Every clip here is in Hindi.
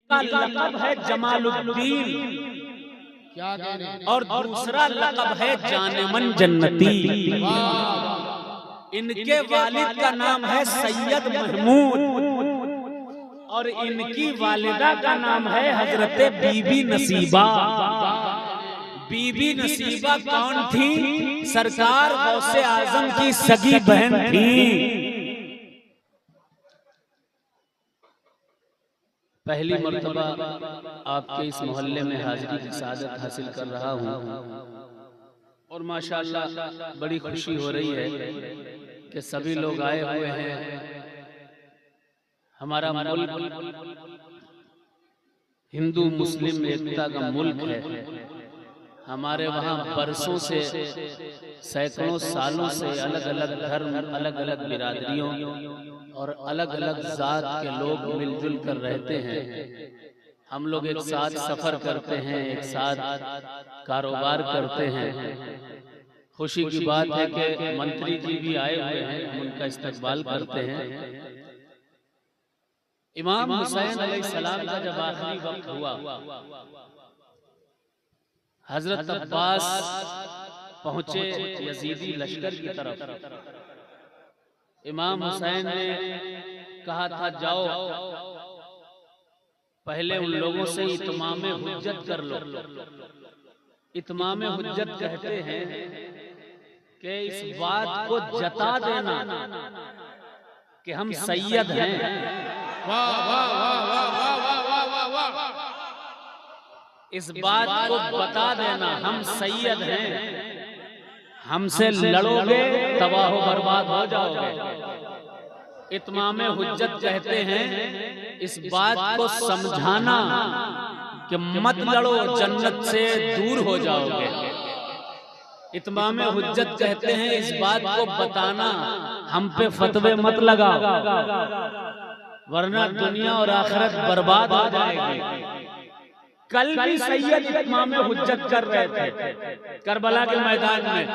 का लक़ब है जमालुद्दीन, क्या कह रहे हैं? और दूसरा लक़ब है जानेमन जन्नती। इनके वालिद का नाम है सैयद महमूद और इनकी वालिदा का नाम है हजरत बीबी नसीबा। बीबी नसीबा कौन थी? सरकार गौसे आजम की सगी बहन थी। पहली मर्तबा आपके इस मोहल्ले में हाजिरी की सादत हासिल कर रहा हूँ और माशाअल्लाह बड़ी खुशी हो रही है कि सभी लोग आए हुए हैं। हमारा मुल्क हिंदू मुस्लिम एकता का मुल्क है। हमारे वहाँ बरसों से, सैकड़ों सालों से अलग अलग धर्म, अलग अलग बिरादरियों और अलग अलग जात के लोग मिलजुल कर रहते हैं। हम लोग एक साथ सफर करते हैं, एक साथ कारोबार करते हैं। खुशी की बात है कि मंत्री जी भी आए हुए हैं, हम उनका इस्तकबाल करते हैं। इमाम हुसैन अलैहिस्सलाम का जब आखिरी वक्त हुआ, हजरत अब्बास पहुंचे यजीदी लश्कर की तरफ। इमाम हुसैन ने कहा था जाओ पहले उन लोगों से इत्माम हुज्जत कर लो। इत्माम हुज्जत कहते हैं कि इस बात को जता देना कि हम सैयद हैं। वाह वाह वाह वाह वाह वाह वाह वाह। इस बात को बता देना हम सैयद हैं, हमसे लड़ोगे तबाह बर्बाद हो जाओगे। इत्माम हुज्जत कहते हैं इस बात को समझाना कि मत लड़ो, जन्नत से दूर हो जाओगे। इत्माम हुज्जत कहते हैं इस बात को बताना हम पे फतवे मत लगाओ, वरना दुनिया और आखिरत बर्बाद हो जाएगी। कल भी सैयद इत्माम हुज्जत कर रहे थे करबला के मैदान में,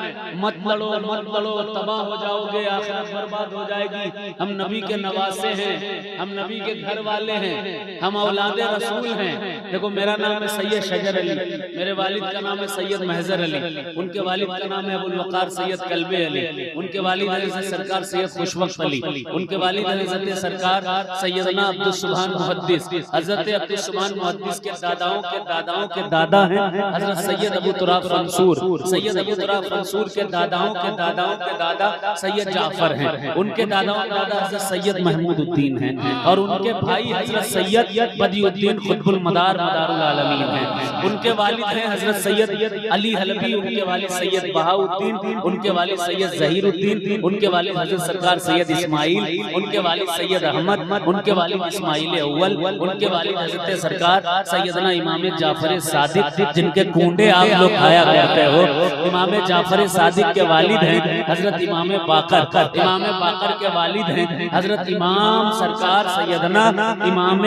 मत लड़ो मत लड़ो, तबाह हो जाओगे, आखिरत बर्बाद हो जाएगी। हम नबी के नवासे हैं, हम नबी के घर वाले हैं, हम औलादे रसूल हैं। देखो मेरा नाम है सैयद शजर अली, मेरे वालिद का नाम है सैयद महजर अली, उनके वालिद का नाम है अबुल वकार सैयद कल्बे अली, उनके वालिद हैं सरकार सैयद खुशवक्त अली, उनके वालिद हैं हज़रत सरकार सैयदना अब्दुल सुभान मुहद्दिस, हज़रत अब्दुल सुभान मुहद्दिस के दादाओं के दादा हैं हजरत सैयद अबू तुराब मंसूर, सैयद अबू तुराब मंसूर के दादाओं के दादा सैयद जाफर हैं, उनके दादाओं के दादा हजरत सैयद महमूदुद्दीन हैं, और उनके भाई हजरत सैयद बदियुद्दीन खुतबुल मदार मदारुल आलमीन हैं। उनके वालिद हैं हजरत सैयद अली हलबी, उनके वालिद सैयद बहाउद्दीन, उनके वालिद सैयद जहीरुद्दीन, उनके वालिद हजरत सरकार सैयद इस्माइल, उनके वालिद सैयद अहमद, उनके वालिद इस्माइल अव्वल, उनके वालिद हजरत सरकार सैयदना इमाम जाफर सादिक, जिनके कुंडे आप लोग खाया करते हो। इमाम जाफर सादिक के वालिद हैं हजरत इमाम बाकर, इमाम बाकर के वालिद हैं हजरत इमाम सरकार सैयदना इमाम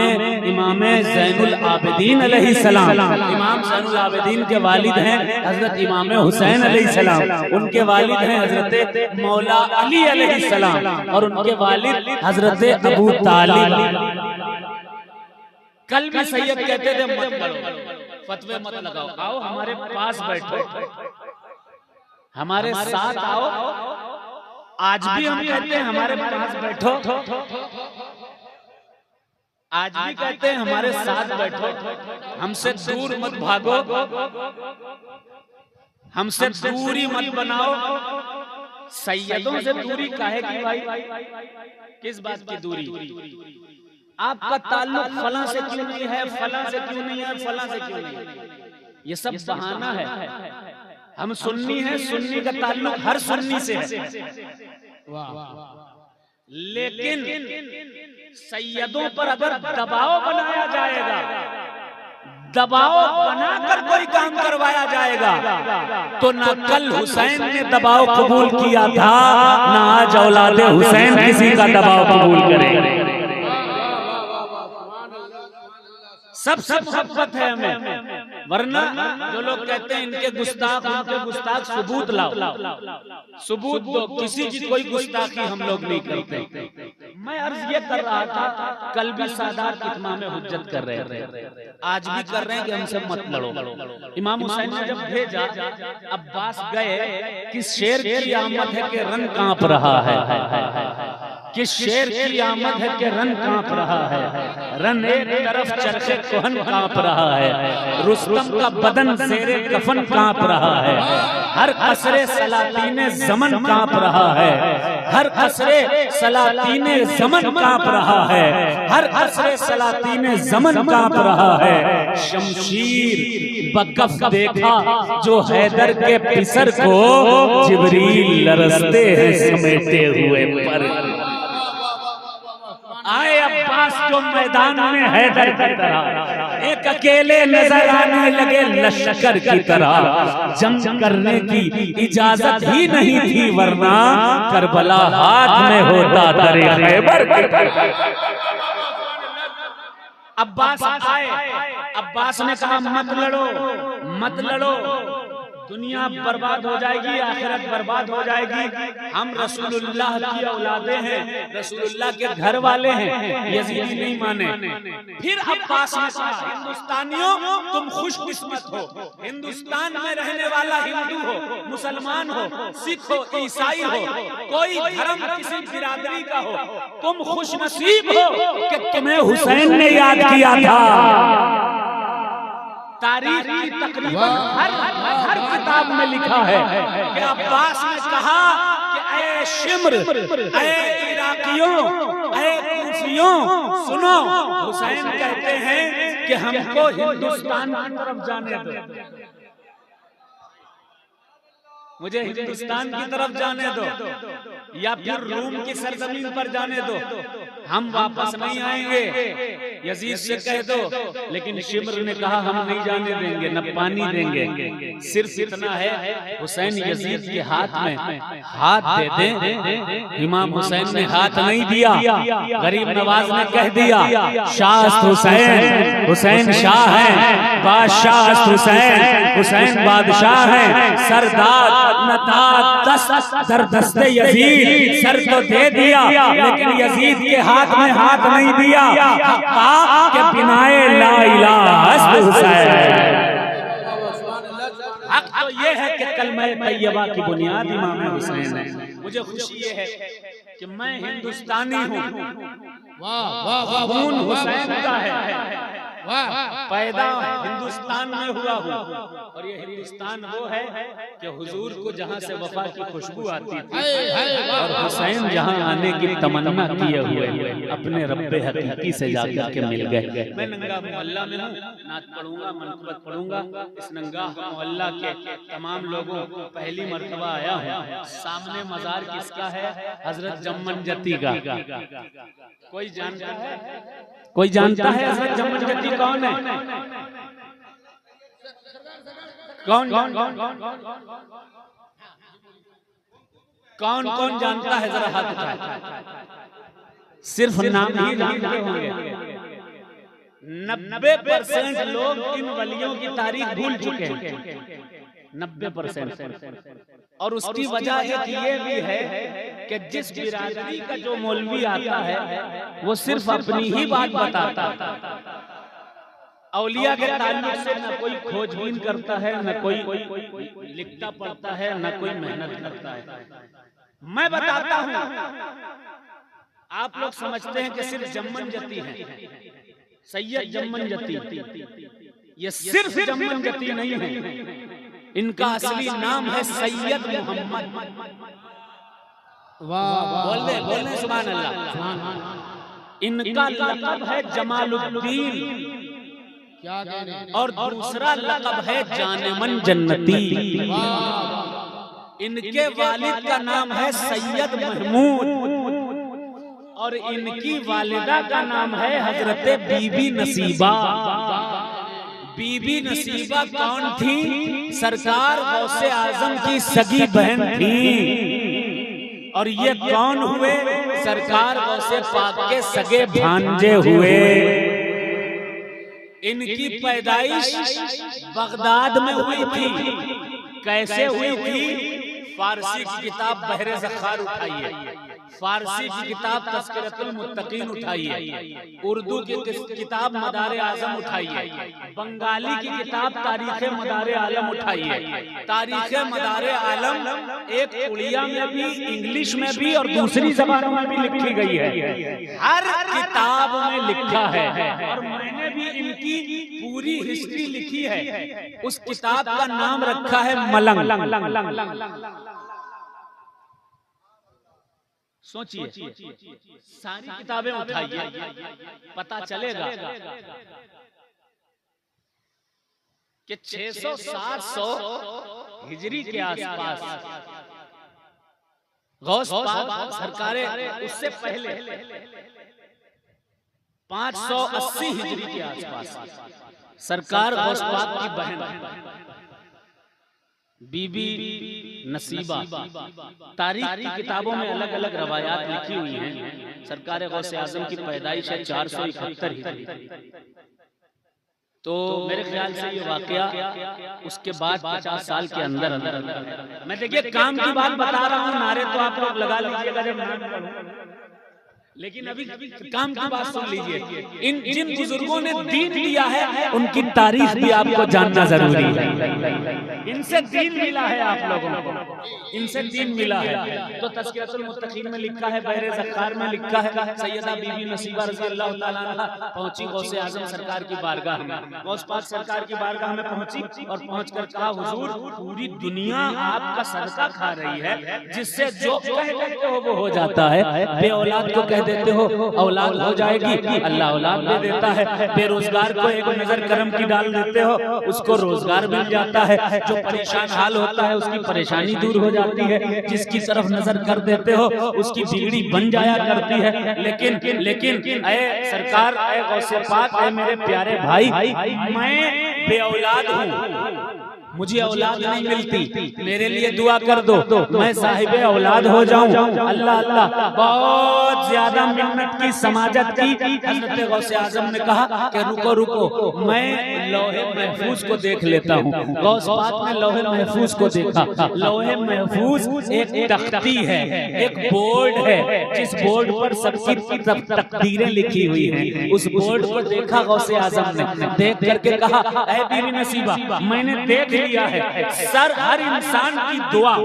ज़ैनुल आबिदीन अलैहिस्सलाम, इमाम ज़ैनुल आबिदीन के वालिद हैं हजरत इमाम हुसैन अलैहिस्सलाम, उनके वालिद हैं हजरत मौला अली अलैहिस्सलाम, और उनके वालिद हजरत अबू तालिब। कल भी सैयद कहते थे मत लड़ो, फतवे मत लगाओ, आओ हमारे पास बैठो, हमारे साथ आओ। आज भी हम कहते हैं हमारे पास बैठो, आज भी कहते हैं हमारे साथ बैठो, हमसे दूर मत भागो, हमसे दूरी मत बनाओ। सैयदों से दूरी काहे की भाई? किस बात की दूरी? आपका ताल्लुक फलां से क्यों नहीं है, फलां से क्यों नहीं है, फलां से क्यों नहीं है? ये सब बहाना है। हम सुन्नी हैं, सुन्नी का ताल्लुक हर सुन्नी से है, लेकिन सैयदों पर अगर दबाव बनाया जाएगा, दबाव बनाकर कोई काम करवाया जाएगा, तो ना कल हुसैन ने दबाव कबूल किया था, ना आज औलादे हुसैन किसी का दबाव कबूल करेंगे। सबसे मोहब्बत है हमें, वरना जो लोग कहते हैं इनके गुस्ताख सबूत लाओ, सबूत दो। किसी की कोई गुस्ताखी हम लोग नहीं करते। मैं अर्ज ये कर रहा था, कल भी सादात इत्माम हुज्जत कर रहे थे, आज भी कर रहे हैं कि हमसे मत लड़ो। इमाम हुसैन ने जब भेजा, अब्बास गए कि शेर की आमद है कि रन कांप रहा है, कि शेर की आमद है कि रन कांप रहा है, रन एक तरफ चरखे कोहन कांप रहा है, रुस्तम का बदन ज़ेरे कफन कांप रहा है, हर कसरे सलातीने ज़मन कांप रहा है, हर कसरे सलातीने ज़मन कांप रहा है, हर कसरे सलातीने ज़मन कांप रहा है। शमशीर बकफ देखा जो हैदर के पिसर को, जिब्रील लरसते हैं समेटे हुए पर। आए अब्बास जो मैदान में हैदर की तरह, एक अकेले नजर आने लगे लश्कर की तरह। जंग करने की इजाजत ही नहीं थी, वरना करबला हाथ में होता दरे खैबर। अब्बास आए, अब्बास ने कहा मत लड़ो, मत लड़ो, दुनिया बर्बाद हो जाएगी, आखिरत बर्बाद हो जाएगी। हम रसूलुल्लाह की औलादे हैं, रसूलुल्लाह के घर वाले हैं, यजीदी नहीं माने। फिर अब्बास ने कहा हिंदुस्तानियों तुम खुशकिस्मत हो, हिंदुस्तान में रहने वाला हिंदू हो, मुसलमान हो, सिख हो, ईसाई हो, कोई धर्म किसी बिरादरी का हो, तुम खुशनसीब हो कि तुम्हें हुसैन ने याद किया था। तारीख की तकरीबन हर किताब में लिखा है कि अब्बास ने कहा कि ऐ शिम्र, ऐ इराकियों, ऐ कूफियों, सुनो, हुसैन कहते हैं कि हमको हिंदुस्तान की तरफ जाने दो, मुझे हिंदुस्तान की तरफ जाने दो, या फिर रूम की सरजमीन पर जाने दो, हम वापस नहीं आएंगे, यजीद से कह दो। लेकिन शिम्र ने कहा हम नहीं जाने देंगे, न पानी देंगे। सिर्फ इतना है, हुसैन यजीद के हाथ में हाथ दे दें। इमाम हुसैन ने हाथ नहीं दिया, गरीब नवाज ने कह दिया शाह हुसैन, हुसैन शाह है, बादशाह हुसैन, हुसैन बादशाह है, सरदार दरदस्ते यजीद, सर तो दे दिया लेकिन यजीद के हाथ में हाथ नहीं दिया। के बिनाए ला इलाहा हुसैन। हक तो ये है कि कलमा तैयबा की बुनियाद इमाम हुसैन है। मुझे खुशी ये है कि मैं हिंदुस्तानी हूँ, खून हुसैन का है, पैदा हिंदुस्तान में हुआ हूँ, और ये हिंदुस्तान वो है कि हुजूर को जहाँ से वफा की खुशबू आती थी, और हुसैन जहाँ आने की तमन्ना किए हुए अपने रब्बे हकीकी से जाकर के मिल गए। मैं नंगा मोहल्ला में हूँ, नात पढ़ूंगा, मनक़बत पढ़ूंगा। इस नंगा मोहल्ला के तमाम लोगों को पहली मर्तबा आया हूँ। सामने मजार किसका है? हजरत जम्मन जती का। कोई जानता है? कोई जानता है हजरत जम्मन जती कौन है? कौन कौन कौन जानता है? जरा हाथ उठाए। सिर्फ नाम ही जानते होंगे। 90% लोग इन वलियों की तारीख भूल चुके हैं, 90%। और उसकी वजह एक ये भी है कि जिस बिरादरी का जो मौलवी आता है वो सिर्फ अपनी ही बात बताता है। औलिया के ताल्लुक से न कोई खोजबीन करता है, न कोई लिखता पढ़ता है, न कोई मेहनत करता है। मैं बताता हूँ, आप लोग समझते हैं कि सिर्फ जम्मन जती है, सैयद जम्मन जती। ये सिर्फ जम्मन जती नहीं है, इनका असली नाम है सैयद मोहम्मद। बोल दे सुभान अल्लाह। इनका लक़ब है जमालुद्दीन, और दूसरा लक़ब है जानेमन जन्नती। इनके वालिद का नाम है सैयद महमूद, और इनकी वालिदा का नाम है हजरत बीबी नसीबा। बीबी नसीबा कौन थी? सरकार गौसे आजम की सगी बहन थी। और ये कौन हुए? सरकार गौसे पाक के सगे भांजे हुए। इनकी पैदाइश बगदाद में हुई थी। कैसे हुई थी? फारसी की किताब बहरे ज़खार उठाइए, फारसी की किताब तज़किरतुल मुत्तकीन उठाइए, उर्दू की किताब मदारे आज़म उठाइए, बंगाली की किताब तारीख़े मदारे आलम उठाइए। तारीख़े मदारे आलम एक उड़िया में भी, इंग्लिश में भी और दूसरी ज़बानों में भी लिखी गई है। हर किताब में लिखा है और मैंने भी इनकी पूरी हिस्ट्री लिखी है। उस किताब का नाम रखा है मलंग। सोचिए, सारी किताबें उठाइए, पता चलेगा कि 600-700 हिजरी के आसपास गौस पाक सरकारे, उससे पहले 580 हिजरी के आसपास सरकार गौस पाक की बहन बीबी नसीबा, तारीख की किताबों में अलग अलग रवायात लिखी हुई हैं। सरकार गौसे आजम की पैदाइश है 471 हिजरी, तो मेरे ख्याल से ये वाकया उसके बाद 50 साल के अंदर अंदर। मैं देखिए काम की बात बता रहा हूँ, नारे तो आप लोग लगा लीजिएगा जब, लेकिन अभी काम की बात सुन लीजिए। इन जिन बुजुर्गों ने दीन दिया है उनकी तारीख भी आपको जानना जरूरी है। इनसे दीन मिला है आप लोगों को, इनसे दीन मिला है। तो तज़किरतुल मुत्तकीन में लिखा है, बहरे ज़ख़्ख़ार में लिखा है, सैयदा बीबी नसीबा रज़ी अल्लाह ताला अन्हा पहुंची गौसे आज़म सरकार की बारगाह में। गौस पाक सरकार की बारगाह में पहुंची और पहुंचकर कहा, हुजूर पूरी दुनिया आपका सदका खा रही है, जिससे जो कह देते हो वो हो जाता है। बे औलाद को कह देते हो औलाद हो जाएगी, अल्लाह औलाद दे देता है। बेरोजगार को एक नजर करम की डाल देते हो, उसको रोजगार मिल जाता है। जो परेशान हाल होता है उसकी परेशानी दूर हो जाती है। जिसकी तरफ नजर कर देते हो उसकी बिगड़ी बन जाया करती है। लेकिन ऐ सरकार, ऐ गौसे पाक, ऐ मेरे प्यारे भाई, मैं बे औलाद हूँ, मुझे औलाद नहीं मिलती, मेरे लिए दुआ कर दो, मैं साहिबे औलाद हो जाऊं। अल्लाह अल्लाह, बहुत ज्यादा मिन्नत की, समाजत की। हज़रत गौसे आज़म ने कहा कि रुको रुको, मैं लौहे महफूज को देख लेता हूँ। गौस पाक ने लौहे महफूज को देखा। लौहे महफूज एक तख्ती है, एक बोर्ड है, जिस बोर्ड पर सबकी तकदीरें लिखी हुई हैं। उस बोर्ड को देखा गौसे आज़म ने, देख करके कहा, ऐ बीबी नसीबा, मैंने देख लिया है, सर हर इंसान की दुआ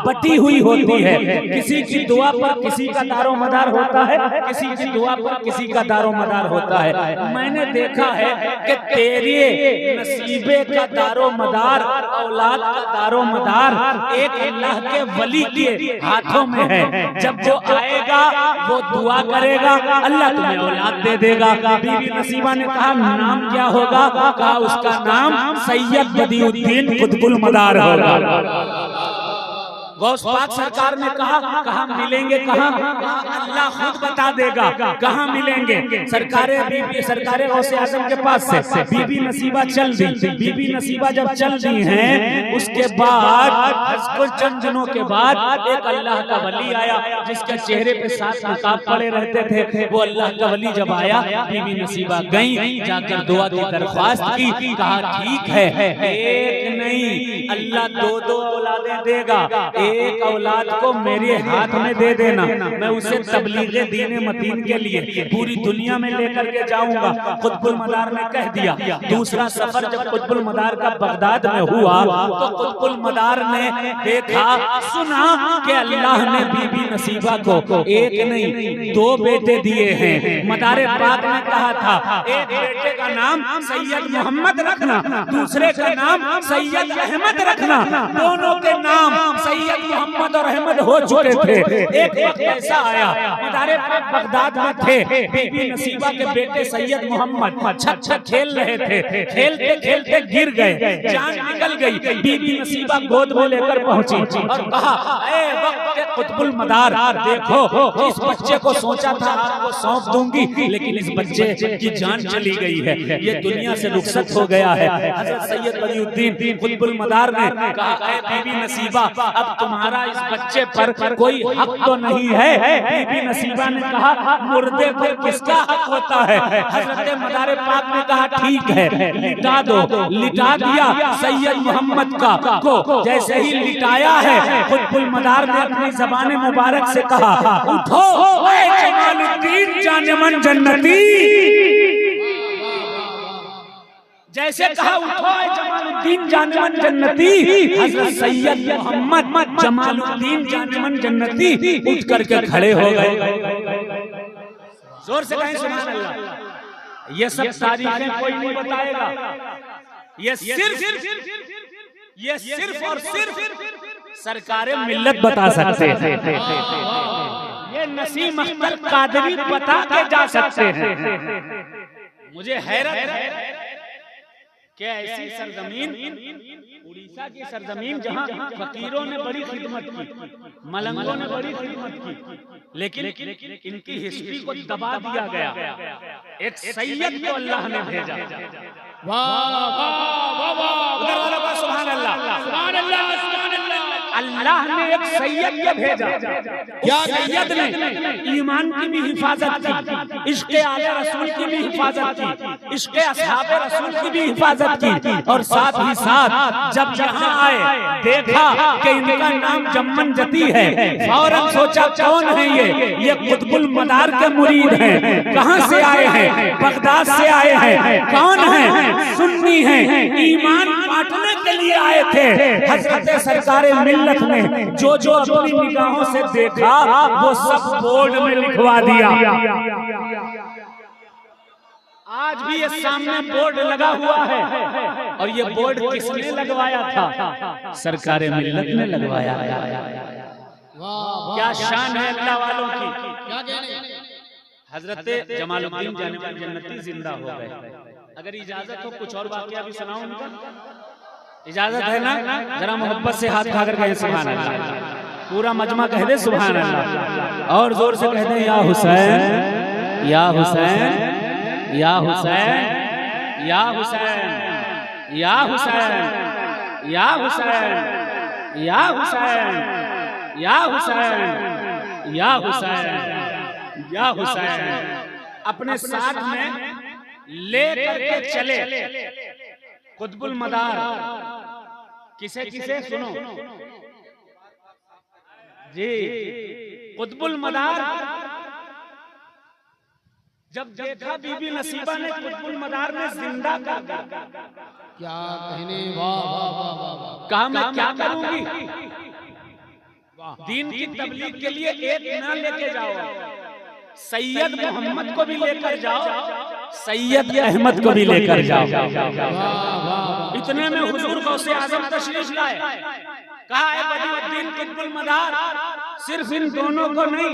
बटी हुई होती है। किसी की दुआ पर किसी का दारो मदार होता है, किसी की दुआ पर किसी का दारो मदार होता है। मैंने देखा है कि तेरे नसीबे का दारो मदार, औलाद का दारो मदार एक अल्लाह के वली के हाथों में है। जब वो आएगा वो दुआ करेगा, अल्लाह तुम्हें औलाद दे देगा। बीबी नसीबा ने कहा, नाम क्या होगा? कहा उसका नाम सैयद बदियुद्दीन कुतुबुल मदार होगा। गौस पाक सरकार ने कहा मिलेंगे, कहाँ? अल्लाह खुद बता देगा कहाँ मिलेंगे। सरकारे गौसे आज़म के पास से बीबी नसीबा चल दी। बीबी नसीबा जब चल दी हैं, उसके बाद कुछ चंद दिनों के बाद एक अल्लाह का वली आया, जिसके चेहरे पे 7 नकाब पड़े रहते थे। वो अल्लाह का वली जब आया, बीबी नसीबा गई, जाकर दुआ की दरख्वास्त की। कहा ठीक है, एक नहीं अल्लाह 2-2 औलादें देगा, एक औलाद को मेरे हाथ में दे देना, मैं उसे तबलीगे दीन मतीन के लिए पूरी दुनिया में लेकर के जाऊंगा। कुतुबुल मदार ने कह दिया। दूसरा सफर जब कुतुबुल मदार का बगदाद में हुआ, तो कुतुबुल मदार ने देखा, सुना कि अल्लाह ने बीबी नसीबा को एक नहीं 2 बेटे दिए हैं। मदारे पाक ने कहा था, एक बेटे का नाम सैयद मोहम्मद रखना, दूसरे का नाम सैयद अहमद रखना। दोनों के नाम सैयद मोहम्मद और अहमद हो चुके थे। एक वक्त ऐसा आया, मदारे पाक बगदाद में थे, बीबी नसीबा के बेटे सैयद मोहम्मद छत खेल रहे थे। खेलते खेलते गिर गए, जान निकल गई। बीबी नसीबा गोद में लेकर पहुंची और कहा, ऐ वक्त के कुतुबुल मदार, देखो इस बच्चे को सोचा था आपको सौंप दूंगी, लेकिन इस बच्चे की जान चली गई है, ये दुनिया से रुखसत हो गया है। हज़रत सैयद बदियुद्दीन कुतुबुल मदार ने कहा, ऐ बीबी नसीबा, अब तुम्हारा इस बच्चे पर कोई हक तो नहीं है। बीबी नसीबा ने कहा, मुर्दे पर किसका हक होता है? हज़रत मदारे पाक ने कहा, ठीक है लिटा दो। लिटा दिया सैयद मोहम्मद को। जैसे ही लिटाया है, कुतुबुल मदार ने अपनी ज़बान मुबारक से कहा, उठो ऐ जमालुद्दीन जानेमन जन्नती। जैसे कहा उठो ऐ जमालुद्दीन जानेमन जन्नती, हजरत सैयद मोहम्मद जमालुद्दीन जानेमन जन्नती उठ करके खड़े हो गए। जोर से कहें सुभान अल्लाह। ये सब तारीखें कोई नहीं बताएगा, ये सिर्फ और सिर्फ सरकारे मिल्लत बता सकते हैं। ये नसीम अख्तर कादरी बता के जा सकते हैं। मुझे हैरत है कि ऐसी सरजमीन, उड़ीसा की सरजमीन, जहां फकीरों ने बड़ी खिदमत की, मलंगों ने बड़ी खिदमत की, लेकिन इनकी हिस्ट्री को दबा दिया गया। एक सैयद को अल्लाह ने भेजा। उधर वालों का सुभान अल्लाह, सुभान अल्लाह, सुभान अल्लाह। अल्लाह ने एक सैयद को भेजा। क्या सैयद ने ईमान की भी हिफाजत की, इश्क़े आले रसूल की भी हिफाजत की, इश्क़े अस्हाबे रसूल की भी हिफाजत की, और साथ ही साथ जब यहाँ आए देखा कि इनका नाम जम्मन जती है, फौरन सोचा कौन है ये कुतुबुल मदार के मुरीद हैं। कहाँ से आए हैं? बगदाद से आए हैं। कौन है? सुन्नी है, ईमान बांटने के लिए आए थे। हजरत सरकारे मिल्लत ने जो अपनी निगाहों से देखा वो सब बोर्ड में लिखवा दिया। आज भी ये सामने बोर्ड लगा हुआ है, और ये बोर्ड किसने लगवाया था? सरकारे मिल्लत ने लगवाया। क्या शान है अल्लाह वालों की। हजरत जमालुद्दीन जानेमन जन्नती जिंदा हो गए। अगर इजाजत हो कुछ और वाकया भी सुनाऊं उनका, इजाजत है ना? जरा मोहब्बत से हाथ खाकर कहें सुभान अल्लाह। पूरा मजमा कह दे सुभान अल्लाह, और जोर से कह दे या हुसैन, या हुसैन, या हुसैन, या हुसैन, या हुसैन, या हुसैन, या हुसैन, या हुसैन, या हुसैन, या हुसैन। अपने साथ में ले करके चले कुतुबुल मदार। किसे किसे सुनो जी, कुतुबुल मदार जब देखा बीबी नसीबा ने कुतुबुल मदार में जिंदा कर दिया, क्या कहने, वाह वाह वाह वाह। कहा मैं क्या करूंगी, दीन की तबलीग के लिए एक ना लेके जाओ, सैयद मोहम्मद को भी लेकर जाओ, सैयद अहमद को भी लेकर जाओ। इतने में हुजूर गौसे आजम तशरीफ लाए। कहा है बदरुद्दीन कुतुबुल मदार, सिर्फ इन दोनों को नहीं,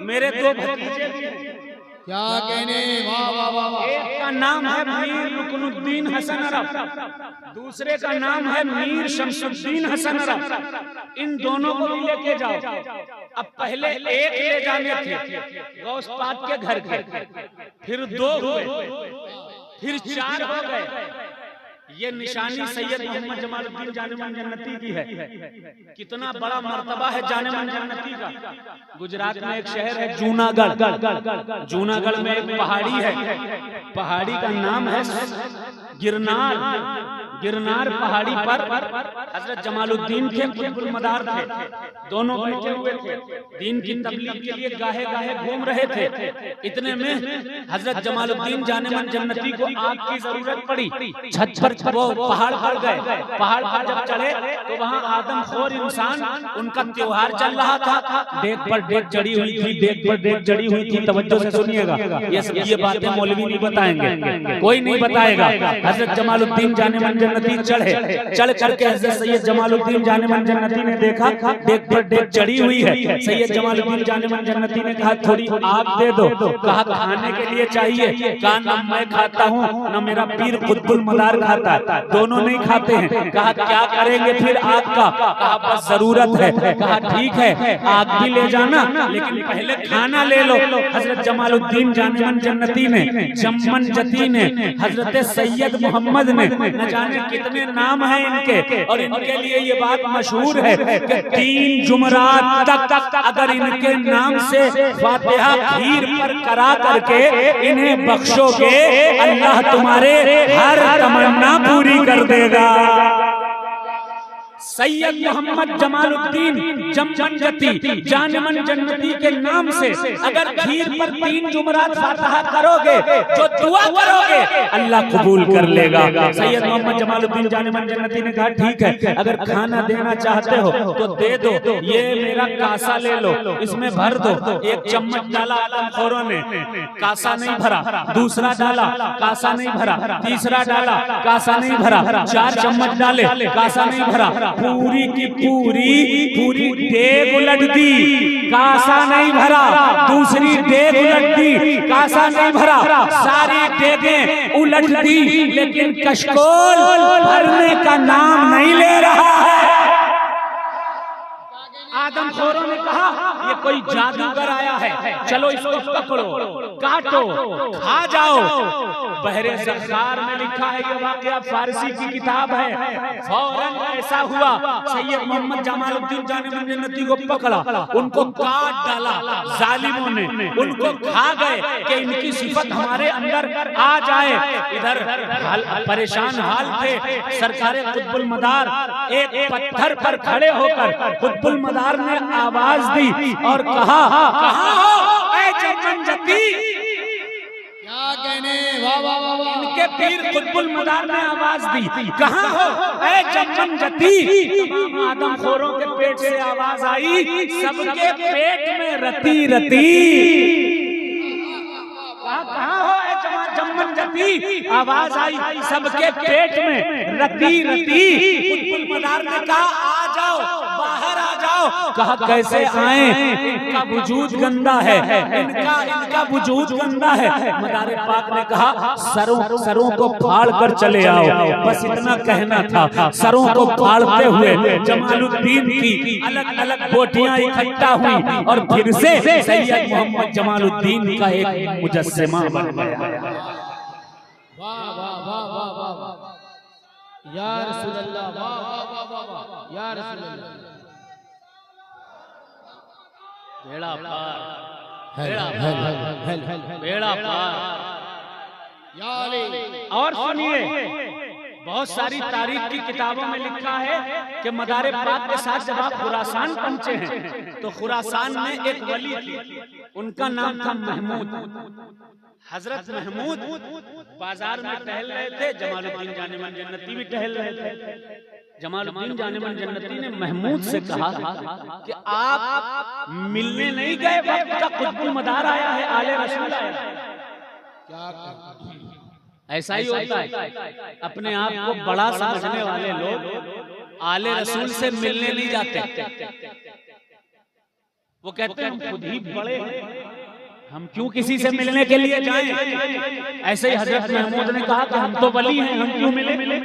मेरे दो भतीजे भी हैं। क्या कहने, वाह वाह वाह वाह। एक का नाम है मीर रुकनुद्दीन हसन अरब, दूसरे का नाम है मीर शमसुद्दीन हसन अरब। इन दोनों को भी लेके जाओ। अब पहले एक ले जाने थे गौस पाक के घर के, फिर दो हुए, फिर चार हो गए। ये निशानी सैयद मोहम्मद जमालुद्दीन जानेमन जन्नती की है। कितना बड़ा मर्तबा है जानेमन जन्नती का। गुजरात में एक शहर है जूनागढ़, जूनागढ़ में एक पहाड़ी है, पहाड़ी का नाम है गिरनार। गिरनार पहाड़ी पर हजरत जमालुद्दीन थे, कुतुबुल मदार थे, दोनों बैठे हुए थे, दीन की तबलीग के लिए गाहे गाहे घूम रहे थे। इतने में हजरत जमालुद्दीन जानेमन जन्नती को आग की जरूरत पड़ी। छत पर वो पहाड़ पर गए। पहाड़ पर जब चढ़े तो वहाँ आदमखोर इंसान, उनका त्योहार चल रहा था, डेग पर डेग चढ़ी हुई थी, डेग पर डेग चढ़ी हुई थी। तवज्जो से सुनिएगा, ये बातें मौलवी नहीं बताएंगे, कोई नहीं बताएगा। हजरत जमालुद्दीन जानेमन जन्नती चढ़े, चढ़ करके हजरत सैयद जमालुद्दीन जानेमन जन्नती ने देखा डेग पर डेग चढ़ी हुई है। सैयद जमालुद्दीन जानेमन जन्नती ने कहा थोड़ी आग दे दो। कहा खाने के लिए चाहिए। कहा न मैं खाता हूँ न मेरा पीर कुतुबुल मदार खाता, दोनों नहीं खाते हैं। कहा क्या करेंगे फिर आग का? कहा बस जरूरत है। कहा ठीक है आग भी ले जाना, लेकिन पहले खाना ले लो। हजरत जमालुद्दीन जानेमन जन्नती ने, जम्मन जती ने, हजरत सैयद मोहम्मद ने, न जाने कितने नाम हैं इनके, और इनके लिए ये बात मशहूर है कि 3 जुमरात तक अगर इनके नाम से फातिहा खीर पर करा करके इन्हें बख्शोगे, अल्लाह तुम्हारे हर तमन्ना पूरी कर देगा। सैयद मोहम्मद जमालुद्दीन जमजती जानेमन जन्नती के नाम से अगर खीर पर 3 जुमरात फातिहा करोगे, जो दुआ करोगे अल्लाह कबूल कर लेगा। सैयद मोहम्मद जमालुद्दीन जानेमन जन्नती ने कहा ठीक है, अगर खाना देना चाहते हो तो दे दो, ये मेरा कासा ले लो, इसमें भर दो। 1 चम्मच डाला आदमखोरों ने, कासा नहीं भरा, दूसरा डाला कासा नहीं भरा, तीसरा डाला कासा नहीं भरा, 4 चम्मच डाले कासा नहीं भरा, पूरी की पूरी डेग उलट दी, कासा नहीं भरा, दूसरी डेग उलट दी, कासा नहीं भरा, सारी डेगें उलट दी, लेकिन कशकोल भरने का नाम नहीं ले रहा है। आदमखोरों ने कहा ये कोई जादूगर आया है, चलो इसको पकड़ो, काटो, खा जाओ। बहरे ज़ख़्ख़ार में लिखा है, ये वाक़या फारसी की किताब है। फौरन ऐसा हुआ, सैयद मोहम्मद जमालुद्दीन जानेमन जन्नती को पकड़ा, उनको काट डाला जालिमों ने, उनको खा गए कि इनकी सिफत हमारे अंदर आ जाए। इधर परेशान हाल थे सरकारे कुतुबुल मदार, एक पत्थर पर खड़े होकर कुतुबुल मदार ने आवाज दी और कहा, कहाँ हो ऐ जमजती? क्या कहने, वाह वाह वाह वाह। इनके पीर कुतुबुल मदार ने आवाज दी, कहाँ हो ऐ जमजती? तमाम आदमखोरों के पेट से आवाज आई, सबके पेट में रती रती। कहाँ हो ऐ जमजती? आवाज आई, सबके पेट में रती रती। कुतुबुल मदार ने कहा आ जाओ, बाहर आ जाओ। कहा कैसे आए, इनका वजूद गंदा है, इनका वजूद गंदा है। मदार पाक ने कहा सरों को फाड़ कर चले आओ, बस इतना कहना था। सरों को फाड़ते हुए जमालुद्दीन की अलग अलग बोटियां इकट्ठा हुई और फिर से सैयद मोहम्मद जमालुद्दीन का एक मुजस्सिमा बन गया। वाह वाह वाह वाह वाह वाह या रसूल अल्लाह, वाह वाह वाह वाह वाह या रसूल अल्लाह। बेड़ा पार, हेल बेड़ा पार। या अली। और सुनिए, बहुत सारी तारीख की किताबों में लिखा है कि मदार पाक के साथ जब आप खुरासान पहुंचे हैं तो खुरासान में एक वली थी, उनका नाम था महमूद। हजरत महमूद बाजार में टहल रहे थे, जमालुद्दीन जानेमन जन्नती भी टहल रहे थे। जमालुद्दीन जानेमन जन्नती ने महमूद से कहा कि आप मिलने नहीं गए, वक्त का कुतुबुल मदार आया है, आले रसूल आया है। क्या ऐसा ही होता है, अपने आप को बड़ा समझने वाले लोग आले रसूल से मिलने नहीं जाते। वो कहते हैं हम खुद ही बड़े हैं, हम क्यों किसी से मिलने के लिए जाएं। ऐसे ही हजरत महमूद ने कहा कि हम तो वली हैं, हम क्यों मिले।